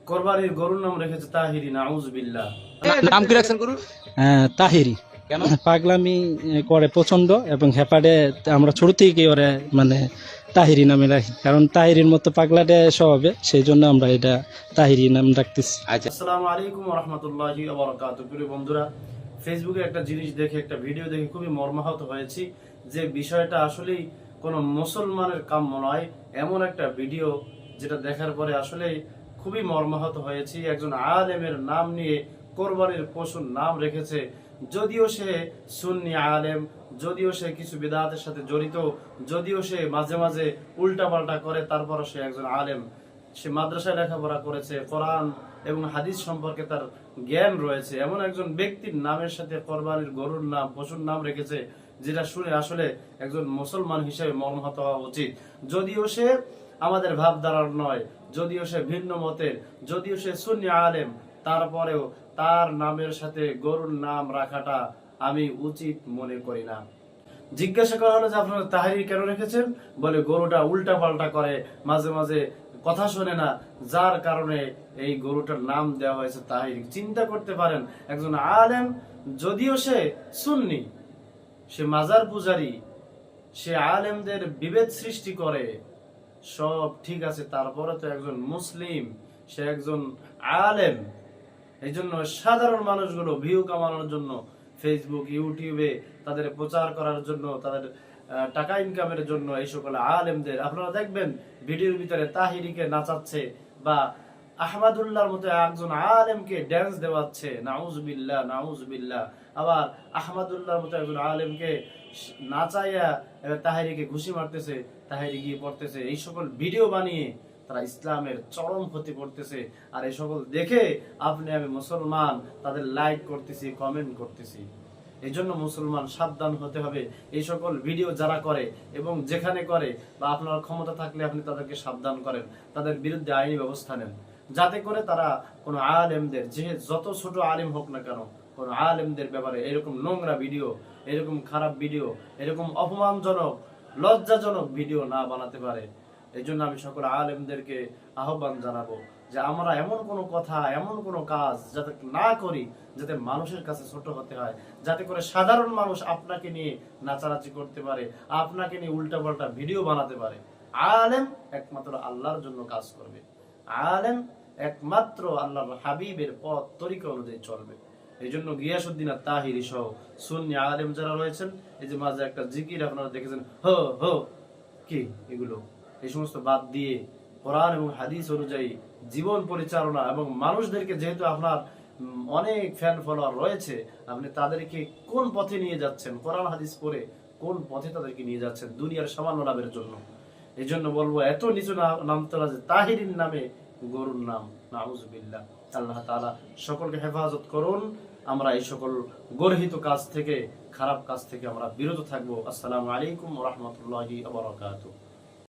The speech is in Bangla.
কোরবানির গরুর নাম রেখেছে তাহিরি, নাউজুবিল্লাহ। নাম কি রাখছেন গরুর? তাহিরি। কেন? পাগলামি করে প্রচন্ড এবং হেপাডে আমরা ছোট থেকে ওরে মানে তাহিরি নামে রাখি, কারণ তাহিরির মতো পাগলাটে স্বভাবে, সেই জন্য আমরা এটা তাহিরি নাম রাখতেছি। আচ্ছা, আসসালামু আলাইকুম ওয়া রাহমাতুল্লাহি ওয়া বারাকাতুহু। প্রিয় বন্ধুরা, ফেসবুকে একটা জিনিস দেখে, একটা ভিডিও দেখে খুবই মর্মাহত হয়েছি যে বিষয়টা আসলেই কোনো মুসলমানের কাম্য নয়। এমন একটা ভিডিও যেটা দেখার পরে আসলে খুবই মর্মাহত হয়েছি। একজন আলেমের নাম নিয়ে কোরবানির পশুর নাম রেখেছে, যদিও সে সুন্নি আলেম, যদিও সে কিছু বিদআতের সাথে জড়িত, যদিও সে মাঝে মাঝে উল্টাপাল্টা করে, তারপরও সে একজন আলেম। সে মাদ্রাসায় লেখাপড়া করেছে, কোরআন এবং হাদিস সম্পর্কে তার জ্ঞান রয়েছে। এমন একজন ব্যক্তির নামের সাথে কোরবানির গরুর নাম, পশুর নাম রেখেছে, যেটা শুনে আসলে একজন মুসলমান হিসেবে মর্মাহত হওয়া উচিত। যদিও সে আমাদের ভাবধারার নয়, যদিও সে ভিন্ন মতের, যদিও সে সুন্নি আলেম, তারপরেও তার নামের সাথে গরুর নাম রাখাটা আমি উচিত মনে করি না। জিজ্ঞাসা করা হলো যে আপনারা তাহিরি কেন রেখেছেন? বলে গরুটা উল্টা পাল্টা করে, মাঝে মাঝে কথা শোনে না, যার কারণে এই গরুটার নাম দেওয়া হয়েছে তাহিরি। চিন্তা করতে পারেন, একজন আলেম, যদিও সে সুন্নি, সে মাজার পূজারি, সে আলেমদের বিভেদ সৃষ্টি করে, সব ঠিক আছে, তারপরে তো একজন মুসলিম, সে একজন আলেম। এই জন্য সাধারণ মানুষগুলো ভিউ কামানোর জন্য ফেসবুক, ইউটিউবে তাদের প্রচার করার জন্য, তাদের টাকা ইনকামের জন্য এই সকল আলেমদের আপনারা দেখবেন ভিডিওর ভিতরে তাহিরিকে নাচাচ্ছে বা আহমদুল্লাহর মতো একজন আলেমকে ড্যান্স দেওয়াচ্ছে, নাউজুবিল্লাহ নাউজুবিল্লাহ। আবার আহমদুল্লাহর মতো একজন আলেমকে নাচাইয়া তাহিরিকে ঘুষি মারতেছে, তাহিরি গিয়ে পড়তেছে। এই সকল ভিডিও বানিয়ে তারা ইসলামের চরম ক্ষতি করতেছে। আর এই সকল দেখে আপনি আমি মুসলমান তাদের লাইক করতেছি, কমেন্ট করতেছি। এই জন্য মুসলমান সাবধান হতে হবে। এই সকল ভিডিও যারা করে এবং যেখানে করে, বা আপনার ক্ষমতা থাকলে আপনি তাদেরকে সাবধান করেন, তাদের বিরুদ্ধে আইনি ব্যবস্থা নেন, যাতে করে তারা কোনো আলেমদের, যে যত ছোট আলেম হোক না কেন, কোনো আলেমদের ব্যাপারে এরকম নোংরা ভিডিও, এরকম খারাপ ভিডিও, এরকম অপমানজনক, লজ্জাজনক ভিডিও না বানাতে পারে। এই জন্য আমি সকল আলেমদেরকে আহ্বান জানাবো যে আমরা এমন কোনো কথা, এমন কোনো কাজ যাতে না করি, যাতে মানুষের কাছে ছোট হতে হয়, যাতে করে সাধারণ মানুষ আপনাকে নিয়ে নাচানাচি করতে পারে, আপনাকে নিয়ে উল্টাপাল্টা ভিডিও বানাতে পারে। আলেম একমাত্র আল্লাহর জন্য কাজ করবে, আলেম একমাত্র আল্লাহর হাবিবের পথ তরিকা অনুযায়ী চলবে। এই জন্য গিয়াসউদ্দিন আত-তাহিরি সহ সুন্নি আলেম যারা রয়েছেন, এই যে মাঝে একটা জিকির আপনারা দেখেছেন, হো হো, কি এগুলো, এই সমস্ত বাদ দিয়ে কোরআন এবং হাদিস অনুযায়ী জীবন পরিচালনা, এবং মানুষদেরকে, যেহেতু আপনার অনেক ফ্যান ফলোয়ার রয়েছে, আপনি তাদেরকে কোন পথে নিয়ে যাচ্ছেন, কোরআন হাদিস পড়ে কোন পথে তাদেরকে নিয়ে যাচ্ছেন দুনিয়ার সামান্য লাভের জন্য। এই জন্য বলবো, এত নিচু নাম তোলা যে তাহিরির নামে গরুর নাম, নাউজুবিল্লাহ। আল্লাহ তাআলা সকলকে হেফাজত করুন। আমরা এই সকল গর্হিত কাজ থেকে, খারাপ কাজ থেকে আমরা বিরত থাকবো। আসসালামু আলাইকুম ওয়া রাহমাতুল্লাহি ওয়া বারাকাতুহু।